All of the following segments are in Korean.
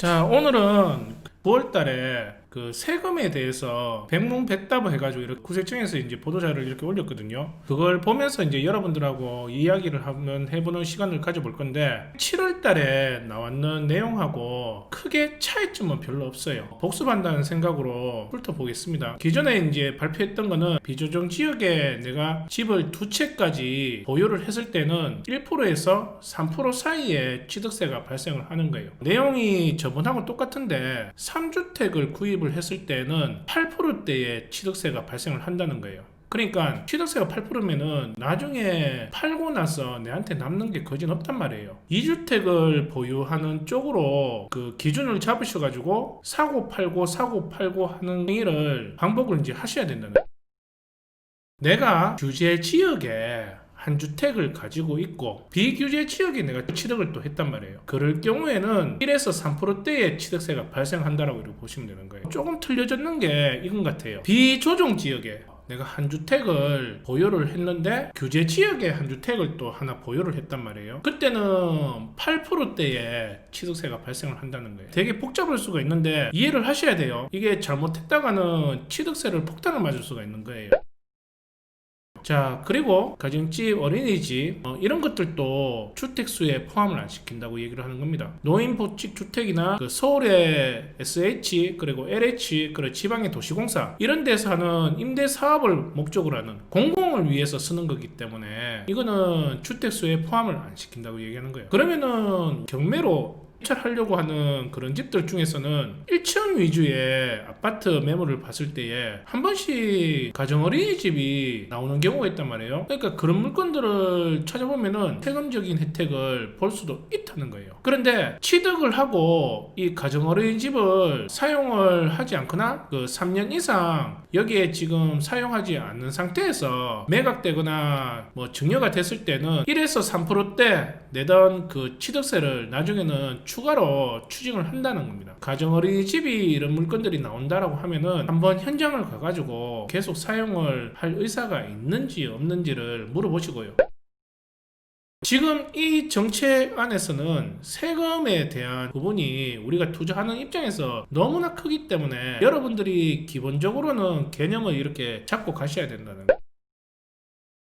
자, 오늘은 9월달에 그 세금에 대해서 백문백답을 해가지고 이렇게 구세청에서 이제 보도자료를 이렇게 올렸거든요. 그걸 보면서 이제 여러분들하고 이야기를 한번 해보는 시간을 가져볼 건데 7월달에 나왔는 내용하고 크게 차이점은 별로 없어요. 복습한다는 생각으로 훑어보겠습니다. 기존에 이제 발표했던 거는 비조정 지역에 내가 집을 두 채까지 보유를 했을 때는 1%에서 3% 사이에 취득세가 발생을 하는 거예요. 내용이 저번하고 똑같은데 3주택을 구입을 했을 때는 8%대의 취득세가 발생을 한다는 거예요. 그러니까 취득세가 8%면은 나중에 팔고 나서 내한테 남는 게 거진 없단 말이에요. 2주택을 보유하는 쪽으로 그 기준을 잡으셔가지고 사고 팔고 하는 행위를 반복을 이제 하셔야 된다는 거예요. 내가 규제 지역에 한 주택을 가지고 있고 비규제 지역에 내가 취득을 또 했단 말이에요. 그럴 경우에는 1에서 3%대의 취득세가 발생한다라고 이렇게 보시면 되는 거예요. 조금 틀려졌는 게 이건 같아요. 비조정 지역에 내가 한 주택을 보유를 했는데 규제 지역에 한 주택을 또 하나 보유를 했단 말이에요. 그때는 8%대의 취득세가 발생을 한다는 거예요. 되게 복잡할 수가 있는데 이해를 하셔야 돼요. 이게 잘못했다가는 취득세를 폭탄을 맞을 수가 있는 거예요. 자, 그리고 가정집, 어린이집 이런 것들도 주택수에 포함을 안 시킨다고 얘기를 하는 겁니다. 노인보직 주택이나 그 서울의 SH 그리고 LH 그리고 지방의 도시공사 이런 데서 하는 임대 사업을 목적으로 하는 공공을 위해서 쓰는 거기 때문에 이거는 주택수에 포함을 안 시킨다고 얘기하는 거예요. 그러면은 경매로 입찰하려고 하는 그런 집들 중에서는 1층 위주의 아파트 매물을 봤을 때에 한 번씩 가정 어린이집이 나오는 경우가 있단 말이에요. 그러니까 그런 물건들을 찾아보면은 세금적인 혜택을 볼 수도 있다는 거예요. 그런데 취득을 하고 이 가정 어린이집을 사용을 하지 않거나 그 3년 이상 여기에 지금 사용하지 않는 상태에서 매각되거나 뭐 증여가 됐을 때는 1에서 3%대 내던 그 취득세를 나중에는 추가로 추징을 한다는 겁니다. 가정 어린이집이 이런 물건들이 나온다라고 하면은 한번 현장을 가가지고 계속 사용을 할 의사가 있는지 없는지를 물어보시고요. 지금 이 정책 안에서는 세금에 대한 부분이 우리가 투자하는 입장에서 너무나 크기 때문에 여러분들이 기본적으로는 개념을 이렇게 잡고 가셔야 된다는 거예요.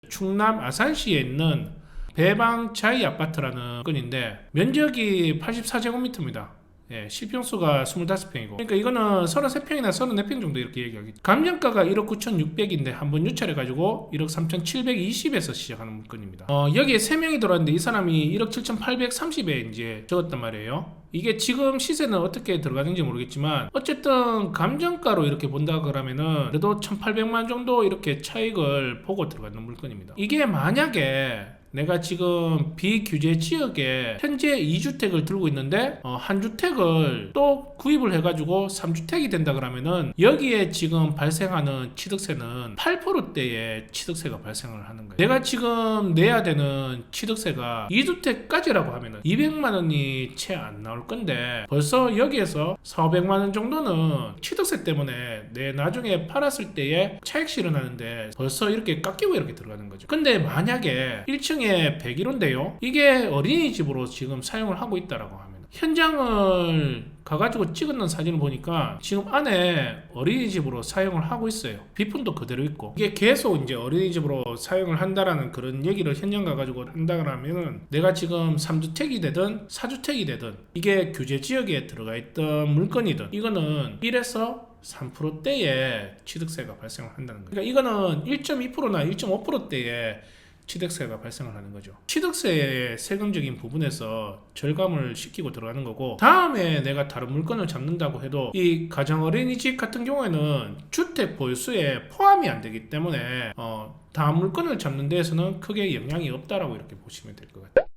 충남 아산시에 있는 배방자이 아파트라는 건인데 면적이 84제곱미터입니다. 예, 실평수가 25평이고 그러니까 이거는 33평이나 34평 정도 이렇게 얘기하겠죠. 감정가가 1억 9,600인데 한번 유찰해가지고 1억 3,720에서 시작하는 물건입니다. 여기에 3명이 들어왔는데 이 사람이 1억 7,830에 이제 적었단 말이에요. 이게 지금 시세는 어떻게 들어가는지 모르겠지만 어쨌든 감정가로 이렇게 본다 그러면은 그래도 1,800만 정도 이렇게 차익을 보고 들어가는 물건입니다. 이게 만약에 내가 지금 비규제 지역에 현재 2주택을 들고 있는데 한 주택을 또 구입을 해가지고 3주택이 된다 그러면은 여기에 지금 발생하는 취득세는 8%대의 취득세가 발생을 하는 거예요. 내가 지금 내야 되는 취득세가 2주택까지라고 하면은 200만 원이 채 안 나올 건데 벌써 여기에서 400만 원 정도는 취득세 때문에 내 나중에 팔았을 때에 차익 실현하는데 벌써 이렇게 깎이고 이렇게 들어가는 거죠. 근데 만약에 1층 101호인데요. 이게 어린이집으로 지금 사용을 하고 있다라고 하면 현장을 가가지고 찍은 사진을 보니까 지금 안에 어린이집으로 사용을 하고 있어요. 비품도 그대로 있고 이게 계속 이제 어린이집으로 사용을 한다라는 그런 얘기를 현장 가가지고 한다 그러면은 내가 지금 3주택이 되든 4주택이 되든 이게 규제 지역에 들어가 있던 물건이든 이거는 1에서 3%대의 취득세가 발생을 한다는 거예요. 그러니까 이거는 1.2%나 1.5%대의 취득세가 발생을 하는 거죠. 취득세의 세금적인 부분에서 절감을 시키고 들어가는 거고 다음에 내가 다른 물건을 잡는다고 해도 이 가정 어린이집 같은 경우에는 주택 보유수에 포함이 안 되기 때문에 다음 물건을 잡는 데에서는 크게 영향이 없다라고 이렇게 보시면 될 것 같아요.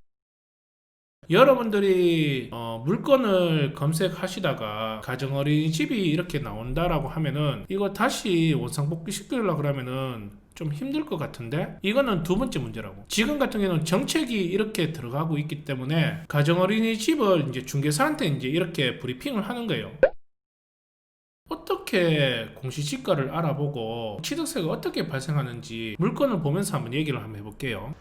여러분들이 물건을 검색하시다가 가정 어린이집이 이렇게 나온다라고 하면은 이거 다시 원상복귀 시키려고 그러면은 좀 힘들 것 같은데 이거는 두 번째 문제라고. 지금 같은 경우는 정책이 이렇게 들어가고 있기 때문에 가정 어린이집을 이제 중개사한테 이제 이렇게 브리핑을 하는 거예요. 어떻게 공시지가를 알아보고 취득세가 어떻게 발생하는지 물건을 보면서 한번 얘기를 한번 해볼게요.